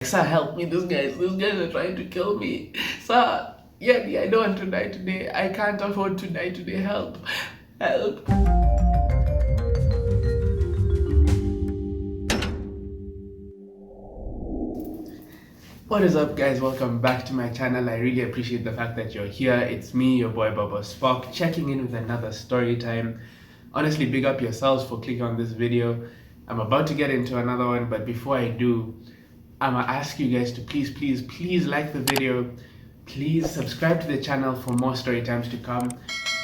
Sir, help me, these guys are trying to kill me. Sir, yeah, I don't want to die today. I can't afford to die today. Help. Help. What is up, guys? Welcome back to my channel. I really appreciate the fact that you're here. It's me, your boy Baba Spock, checking in with another story time. Honestly, big up yourselves for clicking on this video. I'm about to get into another one, but before I do, I'm gonna ask you guys to please like the video. Please subscribe to the channel for more story times to come.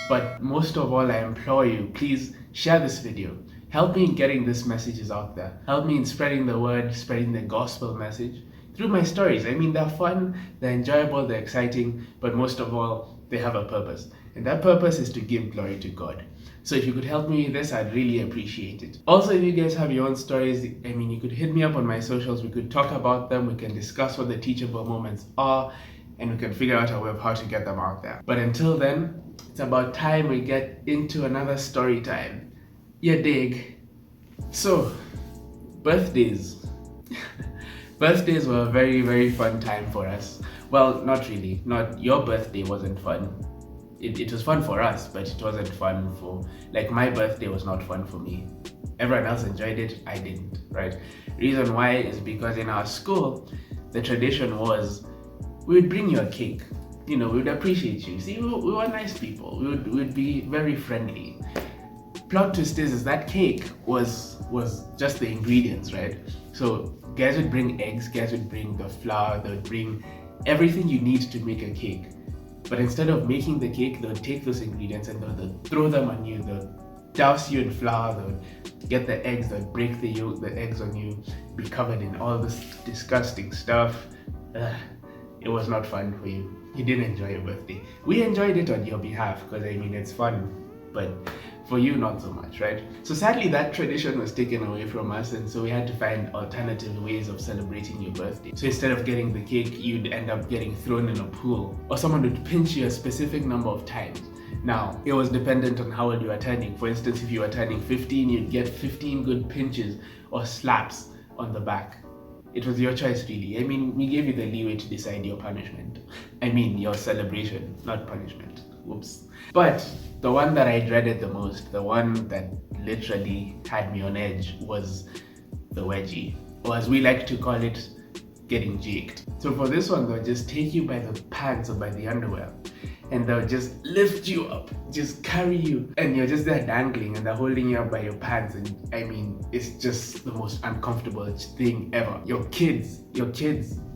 But most of all, I implore you, please share this video. Help me in getting this messages out there. Help me in spreading the word, spreading the gospel message through my stories. I mean, they're fun, they're enjoyable, they're exciting, but most of all, they have a purpose. And that purpose is to give glory to God. So if you could help me with this, I'd really appreciate it. Also, if you guys have your own stories, I mean, you could hit me up on my socials. We could talk about them. We can discuss what the teachable moments are, and we can figure out a way of how to get them out there. But until then, it's about time we get into another story time. You dig? So, birthdays. Birthdays were a very, very fun time for us. Well, not really. Not your birthday wasn't fun. It was fun for us, but it wasn't fun for, like, my birthday was not fun for me. Everyone else enjoyed it, I didn't, right? Reason why is because in our school, the tradition was we would bring you a cake. You know, we would appreciate you. See, we were nice people. We'd be very friendly. Plot twist is that cake was just the ingredients, right? So guys would bring eggs, guys would bring the flour, they would bring everything you need to make a cake. But instead of making the cake, they would take those ingredients and they would throw them on you. They would douse you in flour, they would get the eggs, they would break the eggs on you, be covered in all this disgusting stuff. It was not fun for you. You didn't enjoy your birthday. We enjoyed it on your behalf because, I mean, it's fun, but for you, not so much, right? So sadly, that tradition was taken away from us, and so we had to find alternative ways of celebrating your birthday. So instead of getting the cake, you'd end up getting thrown in a pool, or someone would pinch you a specific number of times. Now, it was dependent on how old you were turning. For instance, if you were turning 15, you'd get 15 good pinches or slaps on the back. It was your choice, really. I mean, we gave you the leeway to decide your punishment. I mean, your celebration, not punishment. Whoops. But the one that I dreaded the most, the one that literally had me on edge, was the wedgie, or as we like to call it, getting jaked. So for this one, they'll just take you by the pants or by the underwear, and they'll just lift you up, just carry you, and you're just there dangling, and they're holding you up by your pants, and I mean, it's just the most uncomfortable thing ever. Your kids,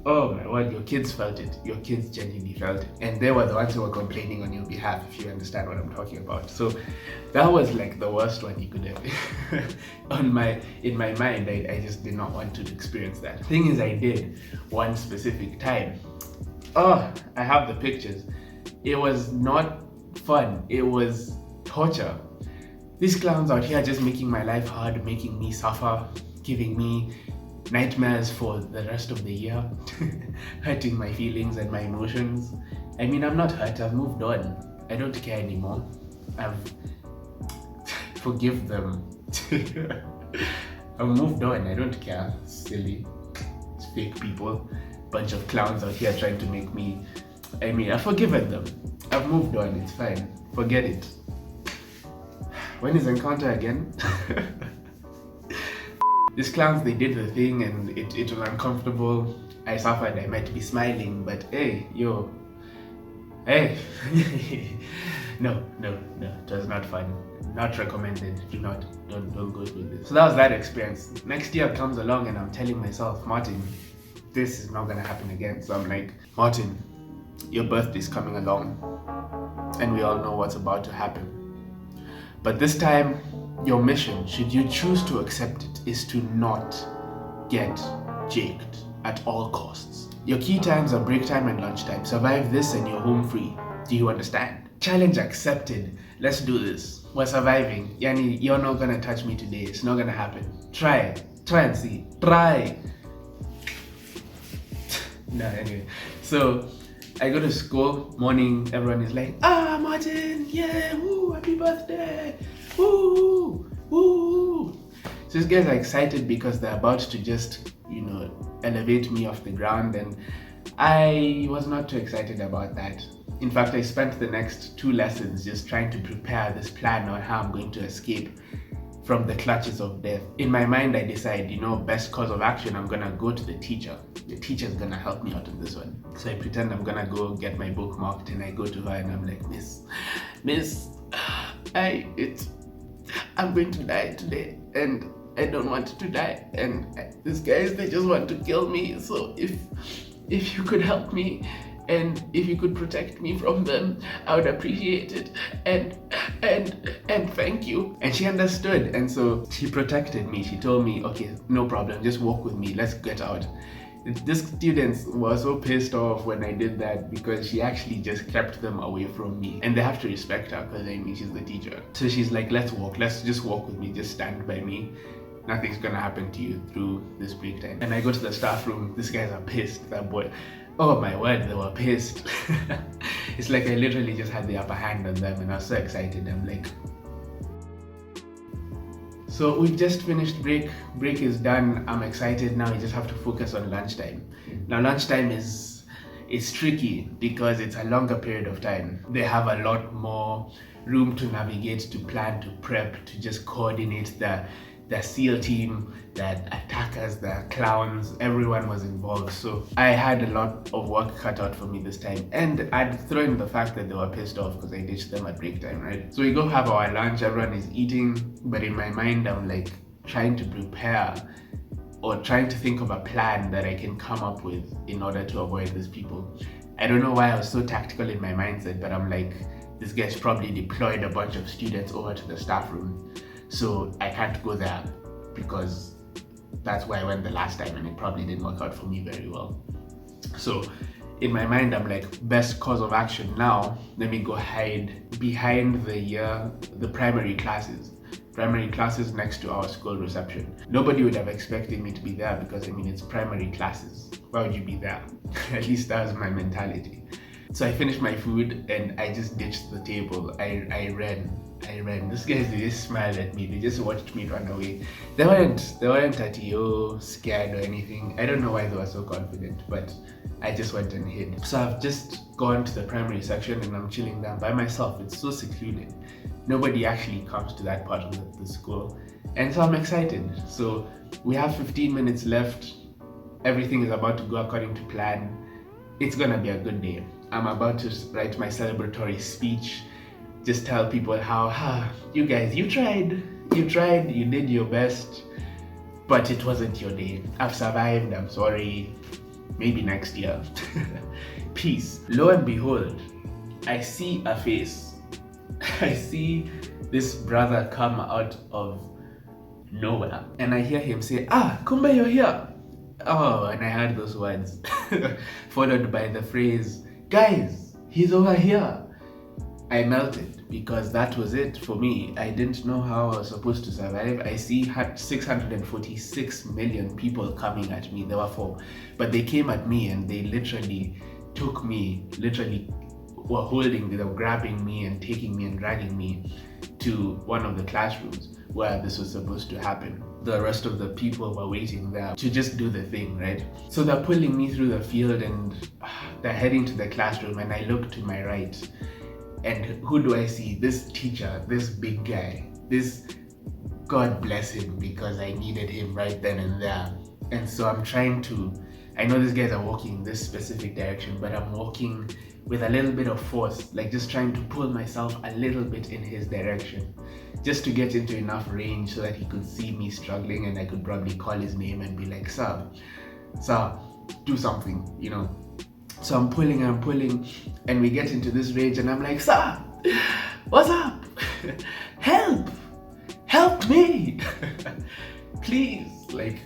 oh my word, your kids felt it. Your kids genuinely felt it. And they were the ones who were complaining on your behalf, if you understand what I'm talking about. So that was like the worst one you could have. In my mind, I just did not want to experience that. Thing is, I did one specific time. Oh, I have the pictures. It was not fun. It was torture. These clowns out here just making my life hard, making me suffer, giving me nightmares for the rest of the year, hurting my feelings and my emotions. I mean, I'm not hurt, I've moved on. I don't care anymore. Forgive them. I've moved on, I don't care. Silly, it's fake people, bunch of clowns out here trying to make me, I mean, I've forgiven them. I've moved on, it's fine. Forget it. When is encounter again? These clowns, they did the thing and it was uncomfortable. I suffered, I might be smiling, but hey, yo. Hey. No, it was not fun. Not recommended. Don't go through this. So that was that experience. Next year comes along and I'm telling myself, Martin, this is not gonna happen again. So I'm like, Martin, your birthday's coming along and we all know what's about to happen. But this time, your mission, should you choose to accept it, is to not get jaked at all costs. Your key times are break time and lunchtime. Survive this and you're home free. Do you understand? Challenge accepted. Let's do this. We're surviving. Yani, you're not gonna touch me today. It's not gonna happen. Try and see. Try. No, anyway. So I go to school, morning, everyone is like, Martin, yeah, woo, happy birthday, woo, woo. So these guys are excited because they're about to just, elevate me off the ground, and I was not too excited about that. In fact, I spent the next 2 lessons just trying to prepare this plan on how I'm going to escape from the clutches of death. In my mind, I decide, best course of action, I'm gonna go to the teacher. The teacher's gonna help me out in this one. So I pretend I'm gonna go get my book marked, and I go to her and I'm like, Miss, I'm going to die today, and I don't want to die, and these guys, they just want to kill me. So if you could help me, and if you could protect me from them, I would appreciate it, and thank you. And she understood, and so she protected me. She told me, okay, no problem, just walk with me, let's get out. These students were so pissed off when I did that, because she actually just kept them away from me, and they have to respect her because she's the teacher. So she's like, let's just walk with me, just stand by me. Nothing's gonna happen to you through this break time. And I go to the staff room. These guys are pissed. That boy, oh my word, they were pissed. It's like I literally just had the upper hand on them, and I was so excited. I'm like, so we've just finished break. Break is done. I'm excited now. We just have to focus on lunchtime. Now lunchtime is tricky because it's a longer period of time. They have a lot more room to navigate, to plan, to prep, to just coordinate the SEAL team, the attackers, the clowns, everyone was involved. So I had a lot of work cut out for me this time. And I'd throw in the fact that they were pissed off because I ditched them at break time, right? So we go have our lunch, everyone is eating, but in my mind, I'm like trying to prepare or trying to think of a plan that I can come up with in order to avoid these people. I don't know why I was so tactical in my mindset, but I'm like, this guy's probably deployed a bunch of students over to the staff room. So I can't go there because that's where I went the last time, and it probably didn't work out for me very well. So in my mind, I'm like, best course of action now, let me go hide behind the primary classes. Primary classes next to our school reception. Nobody would have expected me to be there because it's primary classes. Why would you be there? At least that was my mentality. So I finished my food and I just ditched the table. I ran. These guys, they just smiled at me. They just watched me run away. They weren't scared or anything. I don't know why they were so confident, but I just went and hid. So I've just gone to the primary section and I'm chilling there by myself. It's so secluded. Nobody actually comes to that part of the school. And so I'm excited. So we have 15 minutes left. Everything is about to go according to plan. It's gonna be a good day. I'm about to write my celebratory speech. Just tell people how, you guys, you tried, you did your best, but it wasn't your day. I've survived, I'm sorry, maybe next year. Peace. Lo and behold, I see a face. I see this brother come out of nowhere, and I hear him say, Kumbe, you're here. Oh, and I heard those words, followed by the phrase, guys, he's over here. I melted because that was it for me. I didn't know how I was supposed to survive. I see 646 million people coming at me. There were 4, but they came at me and they literally took me, were holding, they were grabbing me and taking me and dragging me to one of the classrooms where this was supposed to happen. The rest of the people were waiting there to just do the thing, right? So they're pulling me through the field and they're heading to the classroom, and I look to my right. And who do I see? This teacher, this big guy, this, God bless him, because I needed him right then and there. And so I know these guys are walking in this specific direction, but I'm walking with a little bit of force, like just trying to pull myself a little bit in his direction, just to get into enough range so that he could see me struggling and I could probably call his name and be like, sir, do something, So I'm pulling, and we get into this range, and I'm like, sir, what's up? Help me, please. Like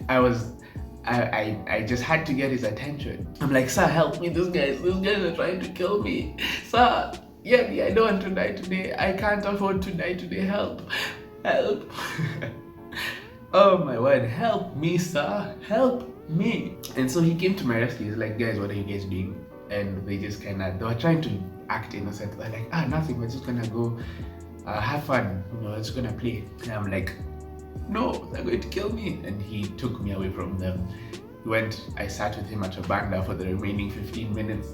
I just had to get his attention. I'm like, sir, help me, these guys are trying to kill me. Sir, yeah, I don't want to die today. I can't afford to die today, help. Oh my word, help me, sir, help me. And so he came to my rescue. He's like, guys, what are you guys doing? And they just they were trying to act innocent. They're like, nothing, we're just gonna go have fun, we're just gonna play. And I'm like, no, they're going to kill me. And he took me away from them. I sat with him at a banda for the remaining 15 minutes.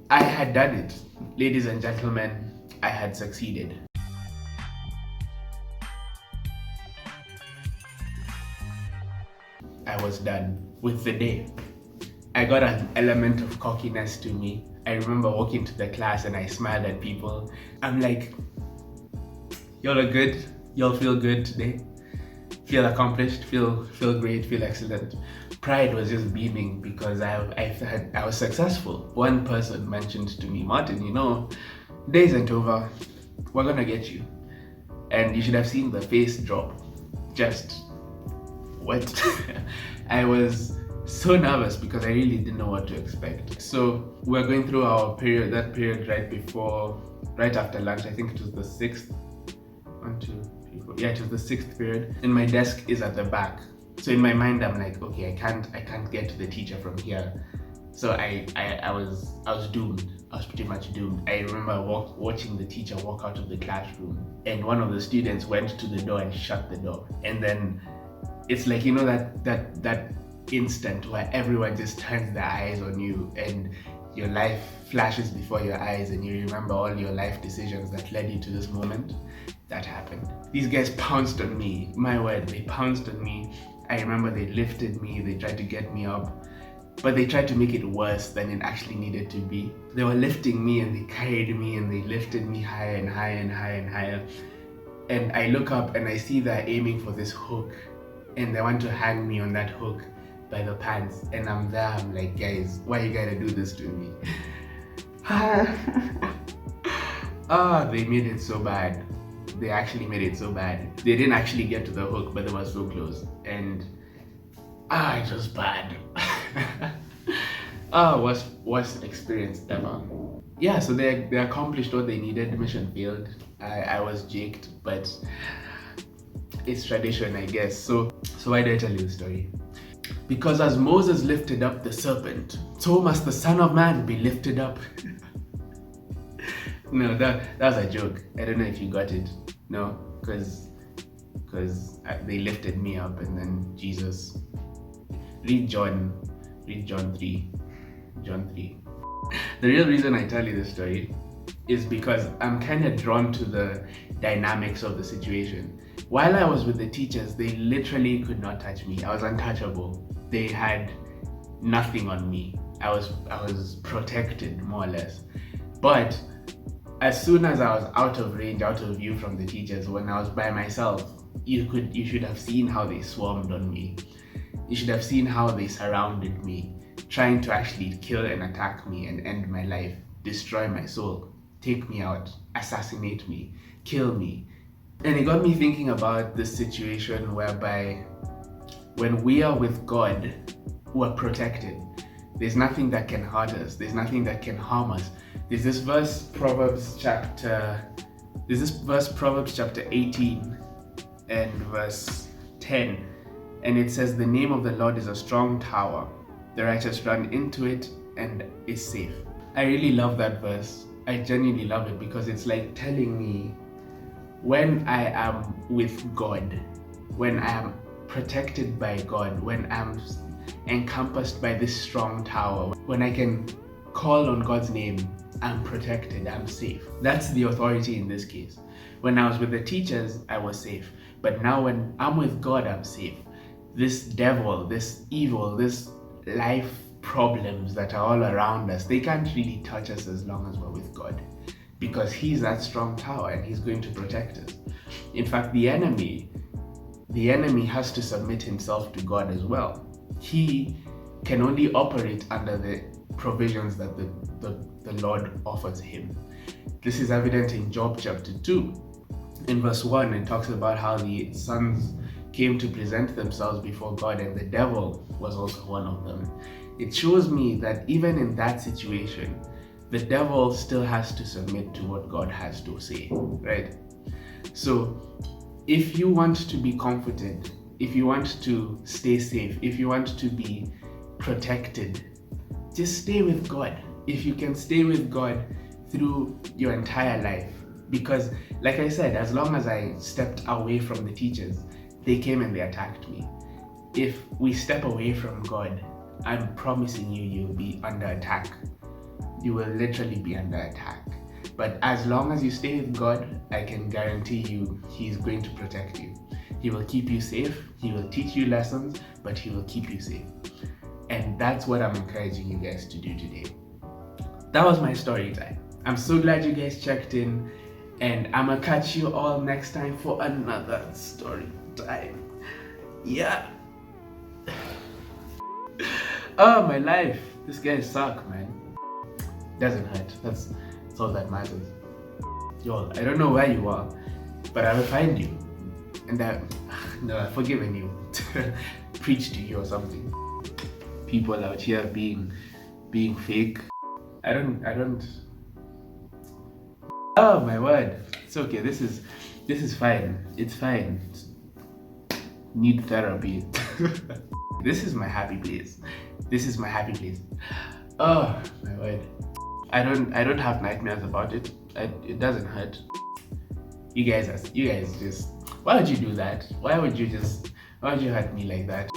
I had done it. Ladies and gentlemen, I had succeeded. I was done with the day. I got an element of cockiness to me. I remember walking to the class and I smiled at people. I'm like, y'all are good. Y'all feel good today. Feel accomplished, feel great, feel excellent. Pride was just beaming because I was successful. One person mentioned to me, Martin, day isn't over. We're gonna get you. And you should have seen the face drop. Just what? I was so nervous because I really didn't know what to expect. So we're going through our period, that period right after lunch. I think it was the 6th. 1, 2, 3, 4. Yeah, it was the 6th period. And my desk is at the back. So in my mind, I'm like, okay, I can't get to the teacher from here. So I was doomed. I was pretty much doomed. I remember watching the teacher walk out of the classroom, and one of the students went to the door and shut the door. And then it's like, that instant where everyone just turns their eyes on you and your life flashes before your eyes and you remember all your life decisions that led you to this moment. That happened. These guys pounced on me. My word, they pounced on me. I remember they lifted me, they tried to get me up, but they tried to make it worse than it actually needed to be. They were lifting me and they carried me and they lifted me higher and higher and higher and higher. And I look up and I see they're aiming for this hook and they want to hang me on that hook by the pants. And I'm there, I'm like, guys, why you gotta do this to me? They made it so bad. They actually made it so bad. They didn't actually get to the hook, but they were so close. And it was bad. Worst experience ever. Yeah, so they accomplished what they needed. The mission failed. I was jaked, but it's tradition, I guess. So why do I tell you the story? Because as Moses lifted up the serpent, so must the Son of Man be lifted up. No, that was a joke. I don't know if you got it. No, because they lifted me up and then Jesus. Read John 3. John 3. The real reason I tell you this story is because I'm kind of drawn to the dynamics of the situation. While I was with the teachers, they literally could not touch me. I was untouchable. They had nothing on me. I was protected, more or less. But as soon as I was out of range, out of view from the teachers, when I was by myself, you should have seen how they swarmed on me. You should have seen how they surrounded me, trying to actually kill and attack me and end my life, destroy my soul, take me out, assassinate me, kill me. And it got me thinking about this situation whereby when we are with God, we're protected. There's nothing that can hurt us. There's nothing that can harm us. There's this verse, Proverbs chapter 18 and verse 10. And it says, the name of the Lord is a strong tower. The righteous run into it and is safe. I really love that verse. I genuinely love it because it's like telling me when I am with God, when I am protected by God, when I'm encompassed by this strong tower, when I can call on God's name, I'm protected, I'm safe. That's the authority in this case. When I was with the teachers, I was safe. But now when I'm with God, I'm safe. This devil, this evil, this life problems that are all around us, they can't really touch us as long as we're with God, because He's that strong tower and He's going to protect us. In fact, the enemy has to submit himself to God as well. He can only operate under the provisions that the Lord offers him. This is evident in Job chapter 2. In verse 1, it talks about how the sons came to present themselves before God, and the devil was also one of them. It shows me that even in that situation, the devil still has to submit to what God has to say, right? So if you want to be comforted, if you want to stay safe, if you want to be protected, just stay with God. If you can stay with God through your entire life, because like I said, as long as I stepped away from the teachers, they came and they attacked me. if we step away from God, I'm promising you, you'll be under attack. You will literally be under attack. But as long as you stay with God, I can guarantee you He's going to protect you. He will keep you safe. He will teach you lessons, but He will keep you safe. And that's what I'm encouraging you guys to do today. That was my story time. I'm so glad you guys checked in, and I'm gonna catch you all next time for another story time. Yeah. Oh, my life. This guy suck, man. Doesn't hurt. That's all that matters. Yo, I don't know where you are, but I will find you. And I've forgiven you. Preach to you or something. People out here being fake. I don't. Oh my word. It's okay. This is fine. It's fine. Need therapy. This is my happy place. This is my happy place. Oh my word. I don't have nightmares about it. It doesn't hurt. You guys just, why would you do that? Why would you hurt me like that?